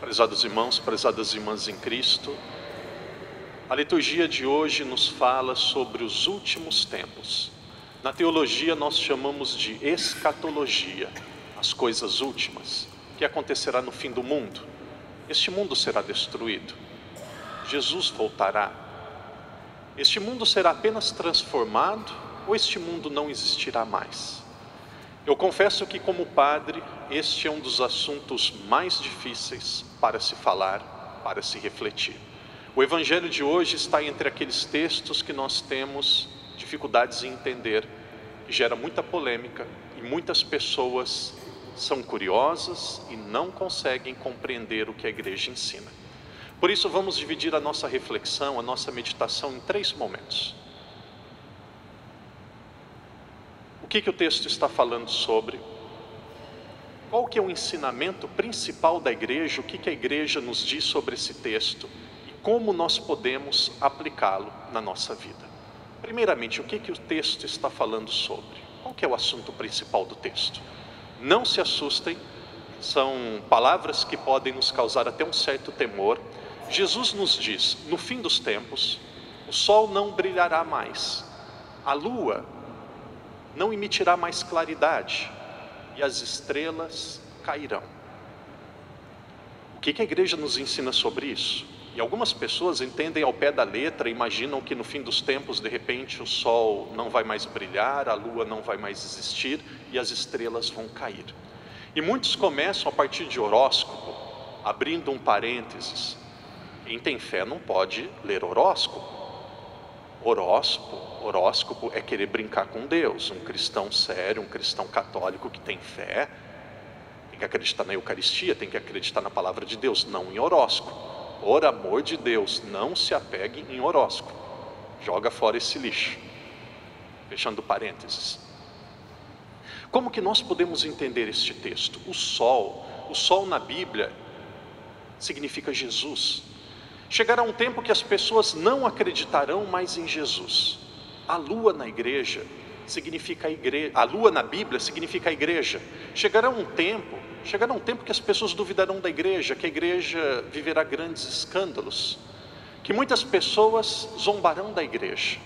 Prezados irmãos, prezadas irmãs em Cristo, a liturgia de hoje nos fala sobre os últimos tempos. Na teologia nós chamamos de escatologia, as coisas últimas, que acontecerá no fim do mundo. Este mundo será destruído, Jesus voltará. Este mundo será apenas transformado ou este mundo não existirá mais? Eu confesso que, como padre, este é um dos assuntos mais difíceis para se falar, para se refletir. O Evangelho de hoje está entre aqueles textos que nós temos dificuldades em entender, que gera muita polêmica e muitas pessoas são curiosas e não conseguem compreender o que a igreja ensina. Por isso vamos dividir a nossa reflexão, a nossa meditação em 3 momentos. O que o texto está falando sobre? Qual que é o ensinamento principal da igreja? O que a igreja nos diz sobre esse texto? E como nós podemos aplicá-lo na nossa vida? Primeiramente, o que o texto está falando sobre? Qual que é o assunto principal do texto? Não se assustem, são palavras que podem nos causar até um certo temor. Jesus nos diz, no fim dos tempos, o sol não brilhará mais, a lua não emitirá mais claridade e as estrelas cairão. O que a igreja nos ensina sobre isso? E algumas pessoas entendem ao pé da letra, imaginam que no fim dos tempos, de repente, o sol não vai mais brilhar, a lua não vai mais existir e as estrelas vão cair. E muitos começam a partir de horóscopo, abrindo um parênteses. Quem tem fé não pode ler horóscopo. Horóscopo é querer brincar com Deus. Um cristão sério, um cristão católico que tem fé, tem que acreditar na Eucaristia, tem que acreditar na palavra de Deus, não em horóscopo. Por amor de Deus, não se apegue em horóscopo. Joga fora esse lixo. Fechando parênteses. Como que nós podemos entender este texto? O sol na Bíblia significa Jesus. Chegará um tempo que as pessoas não acreditarão mais em Jesus. A lua na igreja significa a igreja, a lua na Bíblia significa a igreja. Chegará um tempo que as pessoas duvidarão da igreja, que a igreja viverá grandes escândalos, que muitas pessoas zombarão da igreja.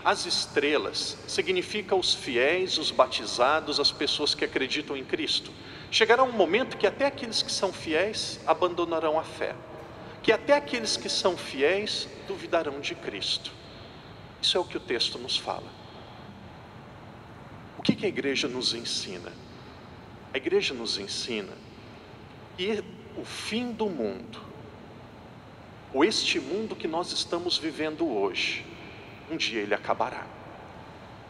As estrelas significam os fiéis, os batizados, as pessoas que acreditam em Cristo. Chegará um momento que até aqueles que são fiéis abandonarão a fé, que até aqueles que são fiéis duvidarão de Cristo. Isso é o que o texto nos fala. O que a igreja nos ensina? A igreja nos ensina que o fim do mundo, ou este mundo que nós estamos vivendo hoje, um dia ele acabará.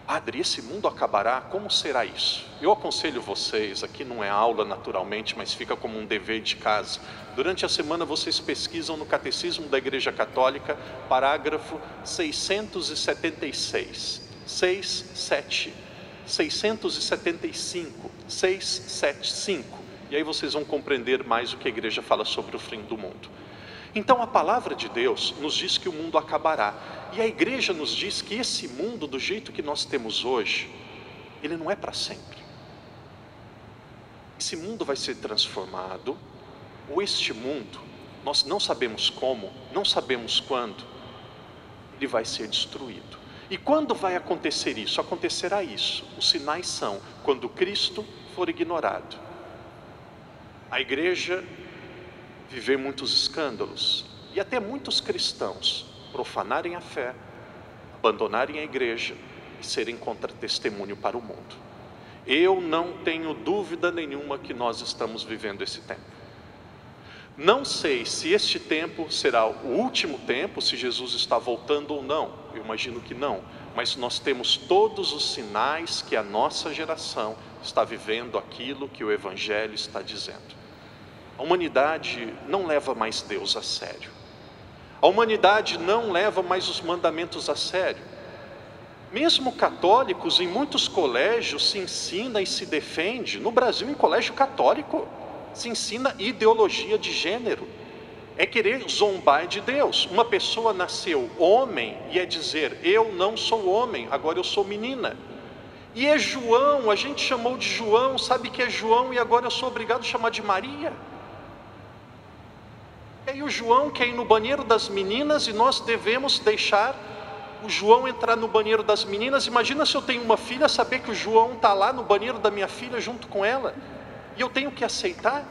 Padre, esse mundo acabará? Como será isso? Eu aconselho vocês, aqui não é aula naturalmente, mas fica como um dever de casa. Durante a semana vocês pesquisam no Catecismo da Igreja Católica, parágrafo 675, 675, e aí vocês vão compreender mais o que a igreja fala sobre o fim do mundo. Então a palavra de Deus nos diz que o mundo acabará, e a igreja nos diz que esse mundo, do jeito que nós temos hoje, ele não é para sempre. Esse mundo vai ser transformado, ou este mundo, nós não sabemos como, não sabemos quando, ele vai ser destruído. E quando vai acontecer isso? Acontecerá isso. Os sinais são quando Cristo for ignorado, a igreja viver muitos escândalos, e até muitos cristãos profanarem a fé, abandonarem a igreja e serem contra-testemunho para o mundo. Eu não tenho dúvida nenhuma que nós estamos vivendo esse tempo. Não sei se este tempo será o último tempo, se Jesus está voltando ou não. Eu imagino que não, mas nós temos todos os sinais que a nossa geração está vivendo aquilo que o Evangelho está dizendo. A humanidade não leva mais Deus a sério. A humanidade não leva mais os mandamentos a sério. Mesmo católicos, em muitos colégios se ensina e se defende, no Brasil em colégio católico, se ensina ideologia de gênero. É querer zombar de Deus. Uma pessoa nasceu homem e é dizer, eu não sou homem, agora eu sou menina. E é João, a gente chamou de João, sabe que é João e agora eu sou obrigado a chamar de Maria. aí o João quer ir no banheiro das meninas e nós devemos deixar o João entrar no banheiro das meninas. Imagina se eu tenho uma filha, saber que o João está lá no banheiro da minha filha junto com ela, e eu tenho que aceitar.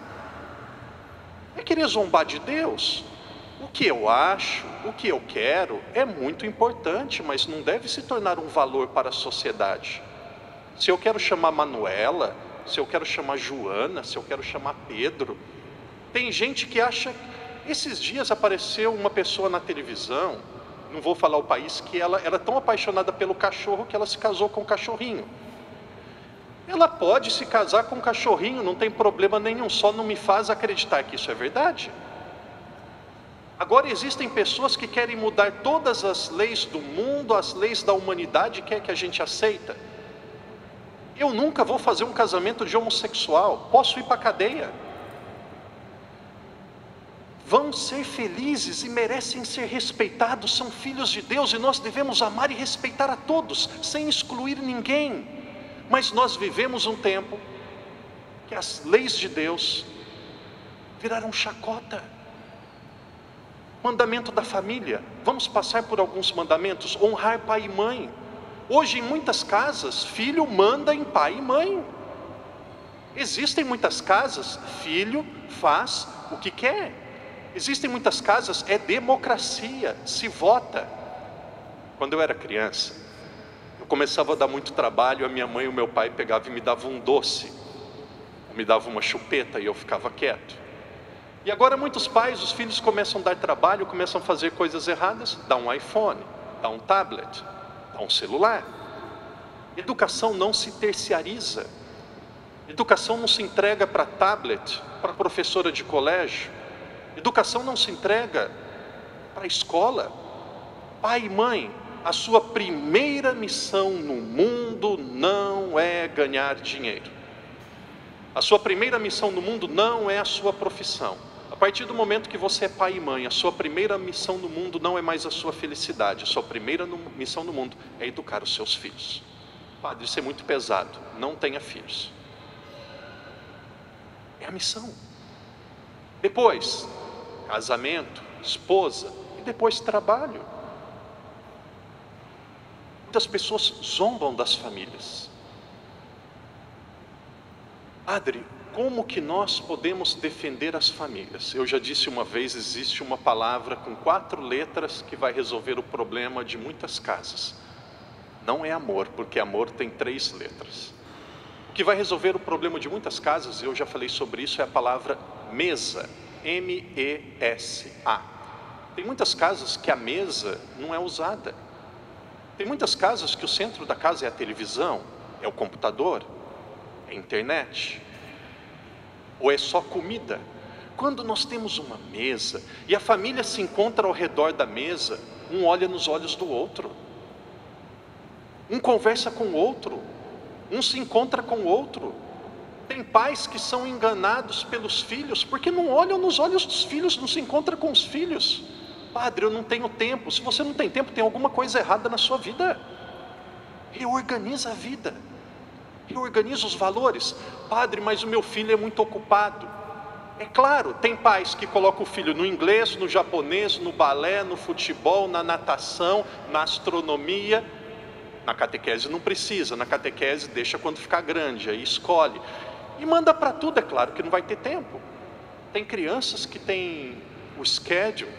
É querer zombar de Deus. O que eu acho, o que eu quero é muito importante, mas não deve se tornar um valor para a sociedade. Se eu quero chamar Manuela, se eu quero chamar Joana, se eu quero chamar Pedro, tem gente que acha... Esses dias apareceu uma pessoa na televisão, não vou falar o país, que ela era tão apaixonada pelo cachorro que ela se casou com o cachorrinho. Ela pode se casar com o cachorrinho, não tem problema nenhum, só não me faz acreditar que isso é verdade. Agora existem pessoas que querem mudar todas as leis do mundo, as leis da humanidade, quer que a gente aceita. Eu nunca vou fazer um casamento de homossexual, posso ir para a cadeia. Vão ser felizes e merecem ser respeitados, são filhos de Deus e nós devemos amar e respeitar a todos, sem excluir ninguém. Mas nós vivemos um tempo que as leis de Deus viraram chacota. Mandamento da família, vamos passar por alguns mandamentos. Honrar pai e mãe. Hoje em muitas casas, filho manda em pai e mãe. Existem muitas casas, filho faz o que quer. Existem muitas casas, é democracia, se vota. Quando eu era criança, eu começava a dar muito trabalho, a minha mãe e o meu pai pegavam e me davam um doce, ou me davam uma chupeta e eu ficava quieto. E agora muitos pais, os filhos começam a dar trabalho, começam a fazer coisas erradas, dá um iPhone, dá um tablet, dá um celular. Educação não se terciariza. Educação não se entrega para tablet, para professora de colégio. Educação não se entrega para a escola. Pai e mãe, a sua primeira missão no mundo não é ganhar dinheiro. A sua primeira missão no mundo não é a sua profissão. A partir do momento que você é pai e mãe, a sua primeira missão no mundo não é mais a sua felicidade. A sua primeira missão no mundo é educar os seus filhos. Padre, isso é muito pesado. Não tenha filhos. É a missão. Depois, casamento, esposa, e depois trabalho. Muitas pessoas zombam das famílias. Padre, como que nós podemos defender as famílias? Eu já disse uma vez, existe uma palavra com 4 letras que vai resolver o problema de muitas casas. Não é amor, porque amor tem 3 letras. O que vai resolver o problema de muitas casas, eu já falei sobre isso, é a palavra mesa. M-E-S-A. Tem muitas casas que a mesa não é usada. Tem muitas casas que o centro da casa é a televisão, é o computador, é a internet, ou é só comida. Quando nós temos uma mesa e a família se encontra ao redor da mesa, um olha nos olhos do outro, um conversa com o outro, um se encontra com o outro. Tem pais que são enganados pelos filhos, porque não olham nos olhos dos filhos, não se encontram com os filhos. Padre, eu não tenho tempo. Se você não tem tempo, tem alguma coisa errada na sua vida. Reorganiza a vida, reorganiza os valores. Padre, mas o meu filho é muito ocupado. É claro, tem pais que colocam o filho no inglês, no japonês, no balé, no futebol, na natação, na astronomia. Na catequese não precisa, na catequese deixa quando ficar grande, aí escolhe. E manda para tudo, é claro que não vai ter tempo. Tem crianças que têm o schedule,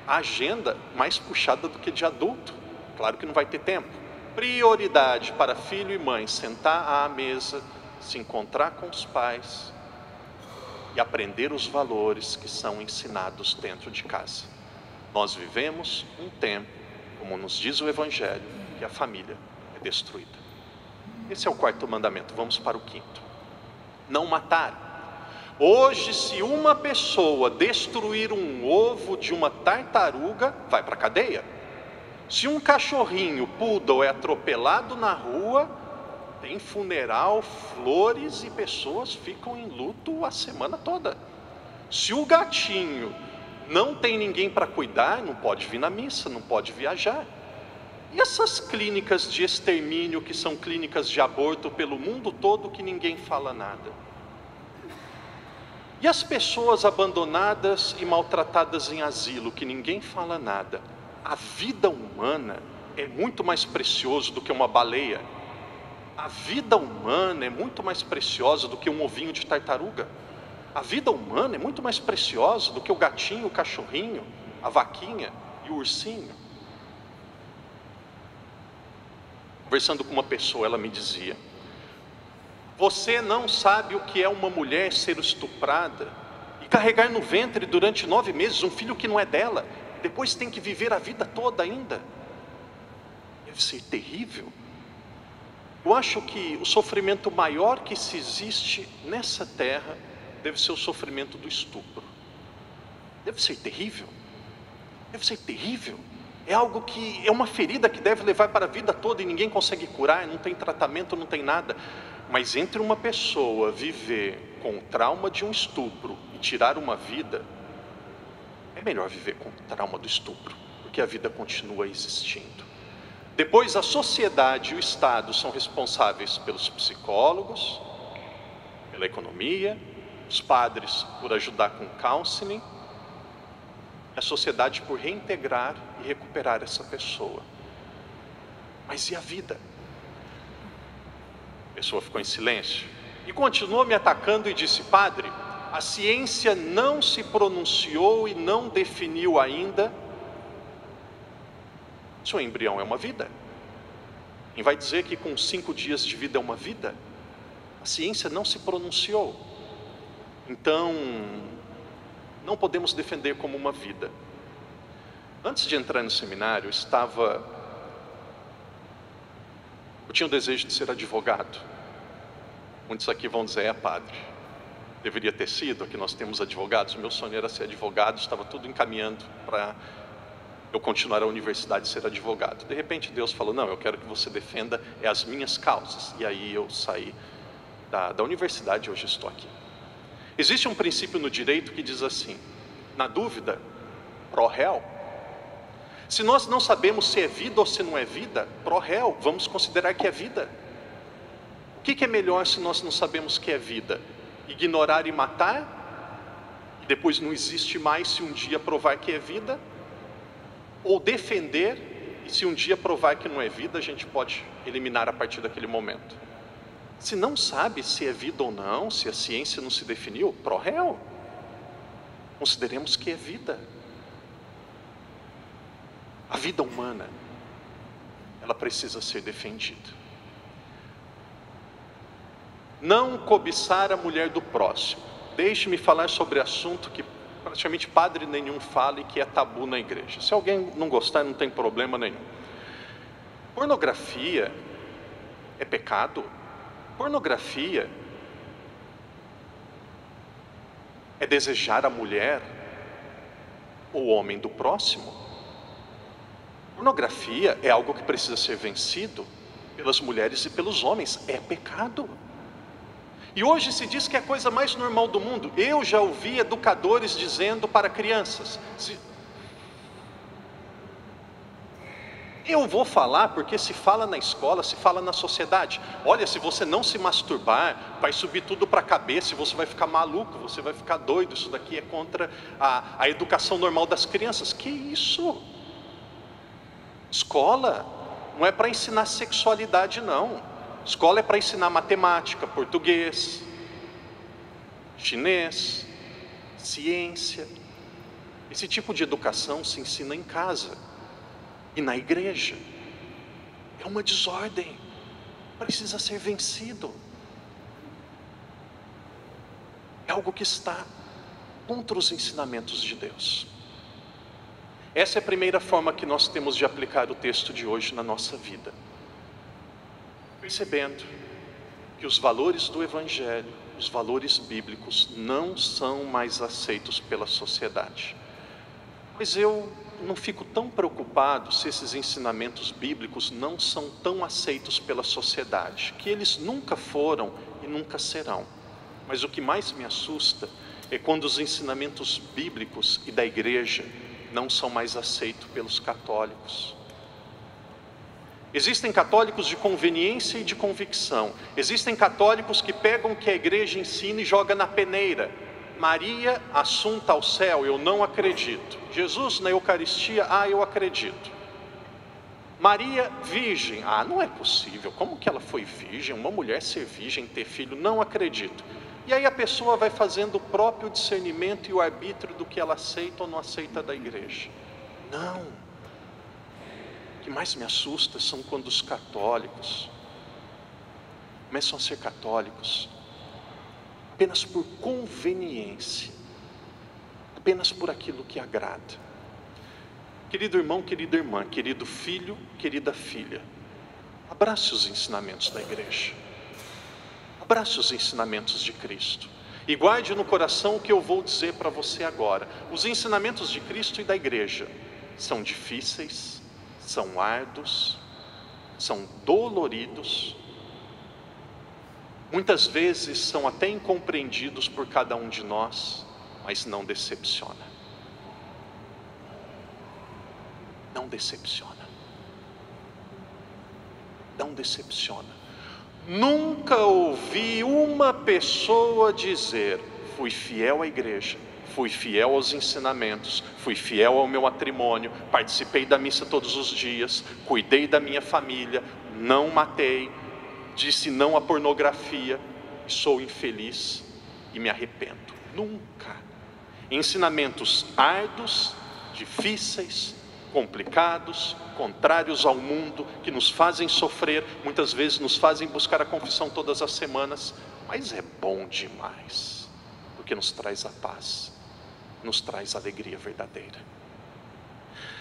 a agenda mais puxada do que de adulto. Claro que não vai ter tempo. Prioridade para filho e mãe, sentar à mesa, se encontrar com os pais e aprender os valores que são ensinados dentro de casa. Nós vivemos um tempo, como nos diz o Evangelho, que a família é destruída. Esse é o 4º mandamento, vamos para o 5º. Não matar. Hoje, se uma pessoa destruir um ovo de uma tartaruga, vai para a cadeia. Se um cachorrinho poodle é atropelado na rua, tem funeral, flores e pessoas ficam em luto a semana toda. Se o gatinho não tem ninguém para cuidar, não pode vir na missa, não pode viajar. E essas clínicas de extermínio, que são clínicas de aborto pelo mundo todo, que ninguém fala nada? E as pessoas abandonadas e maltratadas em asilo, que ninguém fala nada. A vida humana é muito mais preciosa do que uma baleia. A vida humana é muito mais preciosa do que um ovinho de tartaruga. A vida humana é muito mais preciosa do que o gatinho, o cachorrinho, a vaquinha e o ursinho. Conversando com uma pessoa, ela me dizia: você não sabe o que é uma mulher ser estuprada e carregar no ventre durante 9 meses um filho que não é dela, depois tem que viver a vida toda ainda. Deve ser terrível. Eu acho que o sofrimento maior que se existe nessa terra deve ser o sofrimento do estupro. Deve ser terrível. Deve ser terrível. É algo que é uma ferida que deve levar para a vida toda e ninguém consegue curar, não tem tratamento, não tem nada. Mas entre uma pessoa viver com o trauma de um estupro e tirar uma vida, é melhor viver com o trauma do estupro, porque a vida continua existindo. Depois a sociedade e o Estado são responsáveis pelos psicólogos, pela economia, os padres por ajudar com counseling, a sociedade por reintegrar e recuperar essa pessoa. Mas e a vida? A pessoa ficou em silêncio e continuou me atacando e disse: padre, a ciência não se pronunciou e não definiu ainda se o embrião é uma vida. Quem vai dizer que com 5 dias de vida é uma vida? A ciência não se pronunciou. Então, não podemos defender como uma vida. Antes de entrar no seminário, eu tinha o desejo de ser advogado. Muitos aqui vão dizer: é padre. Deveria ter sido, aqui nós temos advogados. Meu sonho era ser advogado, estava tudo encaminhando para eu continuar a universidade e ser advogado. De repente Deus falou: não, eu quero que você defenda as minhas causas. E aí eu saí da universidade e hoje estou aqui. Existe um princípio no direito que diz assim: na dúvida, pro réu. Se nós não sabemos se é vida ou se não é vida, pro réu, vamos considerar que é vida. O que é melhor se nós não sabemos que é vida? Ignorar e matar, e depois não existe mais se um dia provar que é vida? Ou defender, e se um dia provar que não é vida, a gente pode eliminar a partir daquele momento? Se não sabe se é vida ou não, se a ciência não se definiu, pro réu. Consideremos que é vida. A vida humana, ela precisa ser defendida. Não cobiçar a mulher do próximo. Deixe-me falar sobre assunto que praticamente padre nenhum fala e que é tabu na igreja. Se alguém não gostar, não tem problema nenhum. Pornografia é pecado? Pornografia é desejar a mulher ou o homem do próximo? Pornografia é algo que precisa ser vencido pelas mulheres e pelos homens. É pecado. E hoje se diz que é a coisa mais normal do mundo. Eu já ouvi educadores dizendo para crianças: eu vou falar porque se fala na escola, se fala na sociedade. Olha, se você não se masturbar, vai subir tudo para a cabeça e você vai ficar maluco, você vai ficar doido. Isso daqui é contra a educação normal das crianças. Que isso? Escola não é para ensinar sexualidade, não. Escola é para ensinar matemática, português, chinês, ciência. Esse tipo de educação se ensina em casa e na igreja. É uma desordem, precisa ser vencido. É algo que está contra os ensinamentos de Deus. Essa é a primeira forma que nós temos de aplicar o texto de hoje na nossa vida. Percebendo que os valores do Evangelho, os valores bíblicos, não são mais aceitos pela sociedade. Mas eu não fico tão preocupado se esses ensinamentos bíblicos não são tão aceitos pela sociedade, que eles nunca foram e nunca serão. Mas o que mais me assusta é quando os ensinamentos bíblicos e da igreja não são mais aceitos pelos católicos. Existem católicos de conveniência e de convicção. Existem católicos que pegam o que a igreja ensina e joga na peneira. Maria assunta ao céu, eu não acredito. Jesus na Eucaristia, eu acredito. Maria virgem, não é possível, como que ela foi virgem? Uma mulher ser virgem, ter filho, não acredito. E aí a pessoa vai fazendo o próprio discernimento e o arbítrio do que ela aceita ou não aceita da igreja. Não. O que mais me assusta são quando os católicos começam a ser católicos apenas por conveniência, apenas por aquilo que agrada. Querido irmão, querida irmã, querido filho, querida filha, abrace os ensinamentos da igreja, abrace os ensinamentos de Cristo e guarde no coração o que eu vou dizer para você agora. Os ensinamentos de Cristo e da igreja são difíceis, são árduos, são doloridos, muitas vezes são até incompreendidos por cada um de nós, mas não decepciona. Não decepciona. Não decepciona. Nunca ouvi uma pessoa dizer: fui fiel à igreja, fui fiel aos ensinamentos, fui fiel ao meu matrimônio, participei da missa todos os dias, cuidei da minha família, não matei, disse não à pornografia, sou infeliz e me arrependo. Nunca. Ensinamentos árduos, difíceis, complicados, contrários ao mundo, que nos fazem sofrer, muitas vezes nos fazem buscar a confissão todas as semanas, mas é bom demais, porque nos traz a paz, nos traz a alegria verdadeira.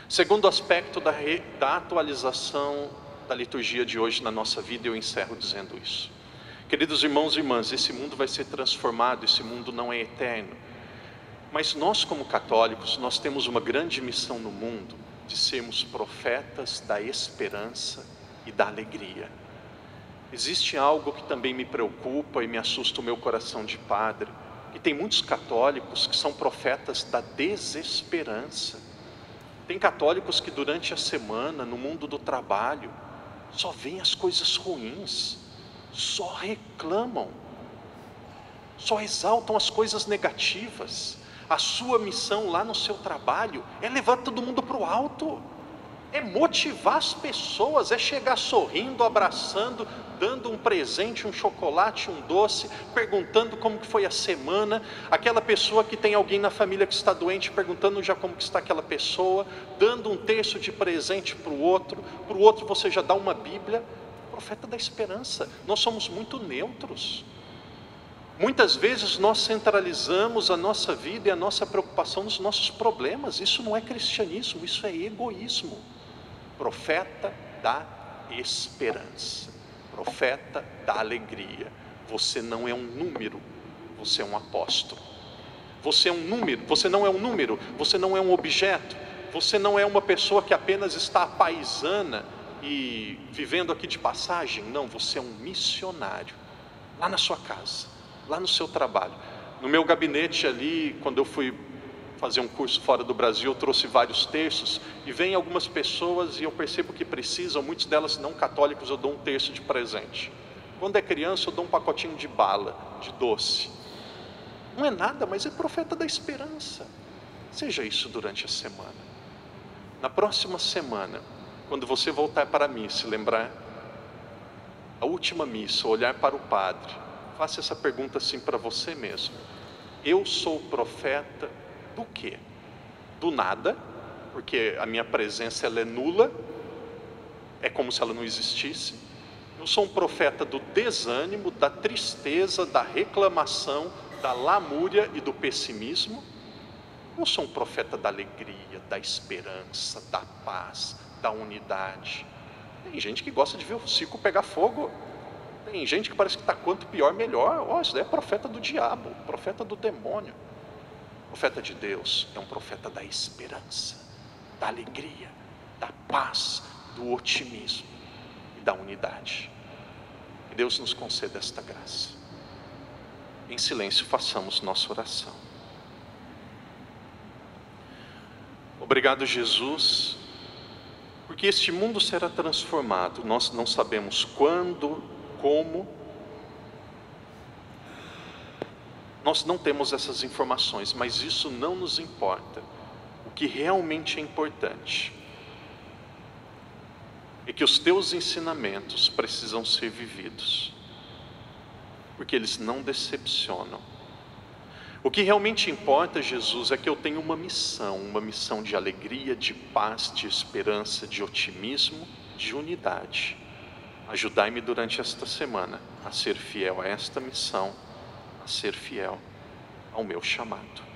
Segundo aspecto da atualização da liturgia de hoje na nossa vida, eu encerro dizendo isso. Queridos irmãos e irmãs, esse mundo vai ser transformado, esse mundo não é eterno, mas nós como católicos, nós temos uma grande missão no mundo, de sermos profetas da esperança e da alegria. Existe algo que também me preocupa e me assusta o meu coração de padre, e tem muitos católicos que são profetas da desesperança. Tem católicos que durante a semana, no mundo do trabalho, só veem as coisas ruins, só reclamam, só exaltam as coisas negativas. A sua missão lá no seu trabalho é levar todo mundo para o alto, é motivar as pessoas, é chegar sorrindo, abraçando, dando um presente, um chocolate, um doce, perguntando como que foi a semana. Aquela pessoa que tem alguém na família que está doente, perguntando já como que está aquela pessoa, dando um terço de presente para o outro você já dá uma Bíblia. Profeta da esperança. Nós somos muito neutros. Muitas vezes nós centralizamos a nossa vida e a nossa preocupação nos nossos problemas. Isso não é cristianismo, isso é egoísmo. Profeta da esperança, profeta da alegria. Você não é um número, você é um apóstolo. Você é um número, você não é um número, você não é um objeto, você não é uma pessoa que apenas está apaisana e vivendo aqui de passagem. Não, você é um missionário, lá na sua casa, lá no seu trabalho. No meu gabinete ali, quando eu fui fazer um curso fora do Brasil, eu trouxe vários terços, e vem algumas pessoas e eu percebo que precisam, muitas delas não católicos, eu dou um terço de presente. Quando é criança eu dou um pacotinho de bala, de doce. Não é nada, mas é profeta da esperança. Seja isso durante a semana. Na próxima semana, quando você voltar para a missa, lembrar a última missa, olhar para o padre, faça essa pergunta assim para você mesmo: eu sou profeta do quê? Do nada, porque a minha presença ela é nula, é como se ela não existisse. Eu sou um profeta do desânimo, da tristeza, da reclamação, da lamúria e do pessimismo. Eu sou um profeta da alegria, da esperança, da paz, da unidade. Tem gente que gosta de ver o circo pegar fogo. Tem gente que parece que está quanto pior, melhor. Isso daí é profeta do diabo, profeta do demônio. O profeta de Deus é um profeta da esperança, da alegria, da paz, do otimismo e da unidade. Que Deus nos conceda esta graça. Em silêncio façamos nossa oração. Obrigado, Jesus, porque este mundo será transformado. Nós não sabemos quando, como, Nós não temos essas informações, mas isso não nos importa. O que realmente é importante é que os teus ensinamentos precisam ser vividos, porque eles não decepcionam. O que realmente importa, Jesus, é que eu tenho uma missão de alegria, de paz, de esperança, de otimismo, de unidade. Ajudai-me durante esta semana a ser fiel a esta missão, a ser fiel ao meu chamado.